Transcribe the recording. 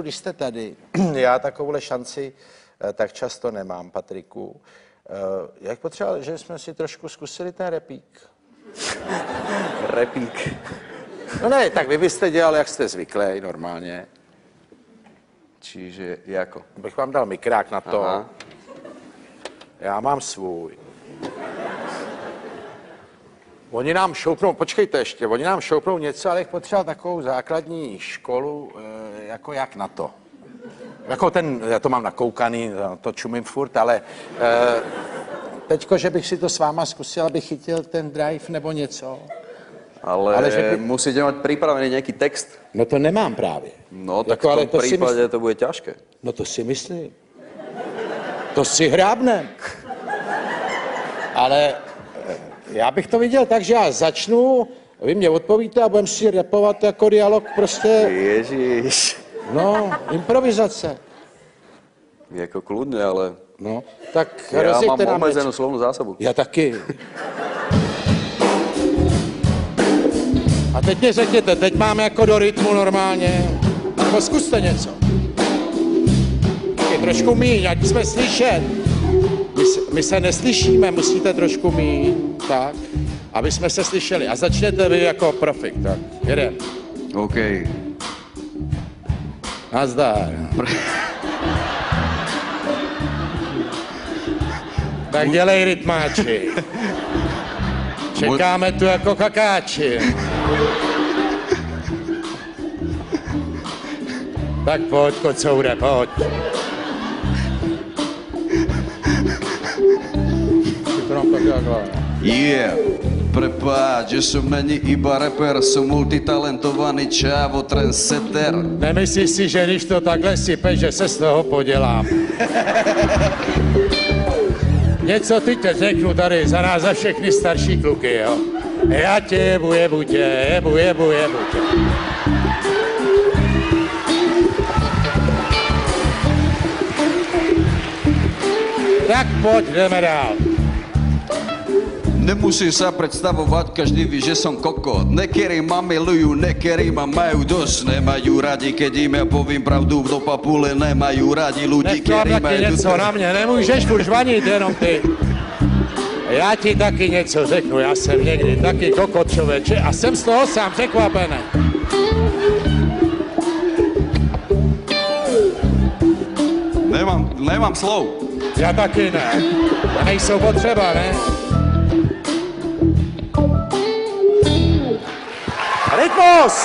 Když jste tady, já takovouhle šanci tak často nemám, Patriku. Jak potřeba, že jsme si trošku zkusili ten repík? Repík. No ne, tak vy byste dělal, jak jste zvyklý, normálně. Čiže jako? Bych vám dal mikrák na to. Aha. Já mám svůj. Oni nám šoupnou, počkejte ještě, oni nám šoupnou něco, ale jich potřeba takovou základní školu, jako jak na to. Jako ten, já to mám nakoukaný, to čumím furt, ale teďko, že bych si to s váma zkusil, abych chytil ten drive nebo něco. Ale že musíte mať pripravený nejaký text. No to nemám právě. No tak jako, v tom prípade to bude ťažké. No to si myslím. To si hrábnem. Ale já bych to viděl tak, že já začnu, vy mě odpovíte a budeme si rapovat jako dialog prostě. Ježiš. No, improvizace. Jako kľudne, ale... No, tak ja mám omezenú slovnú zásobu. Já taky. A teď mě řekněte, teď máme jako do rytmu normálně. Nebo zkuste něco. Je trošku míň, ať jsme slyšet. My se neslyšíme, musíte trošku míň, tak, aby jsme se slyšeli. A začnete vy jako profik, tak, jedem. OK. Nazdar. Tak dělej rytmáči. Čekáme tu jako kakáči. Tak pojď, kocoure, pojď. Yeah, prepáč, že som není iba rapper, som multitalentovaný čávo, trendsetter. Nemyslíš si, že když to takhle sypeš, že se z toho podělám? Něco ty tě řeknu tady za nás, za všechny starší kluky, jo? Já tě jebu tě. Tak pojď, jdeme dál. Nemusím sa predstavovať, každý ví, že som kokot. Niektorí ma milujú, niektorí ma majú dosť. Nemajú radi, keď im ja povím pravdu, do papule nemajú radi ľudí, ktorí majú něco na mě, nemůžeš furt žvanit jenom ty. Já ti taky něco řeknu, já jsem někdy taky kokot, člověče, a jsem z toho sám překvapený. Nemám slov. Já taky ne. A nejsou potřeba, ne? Rytmus!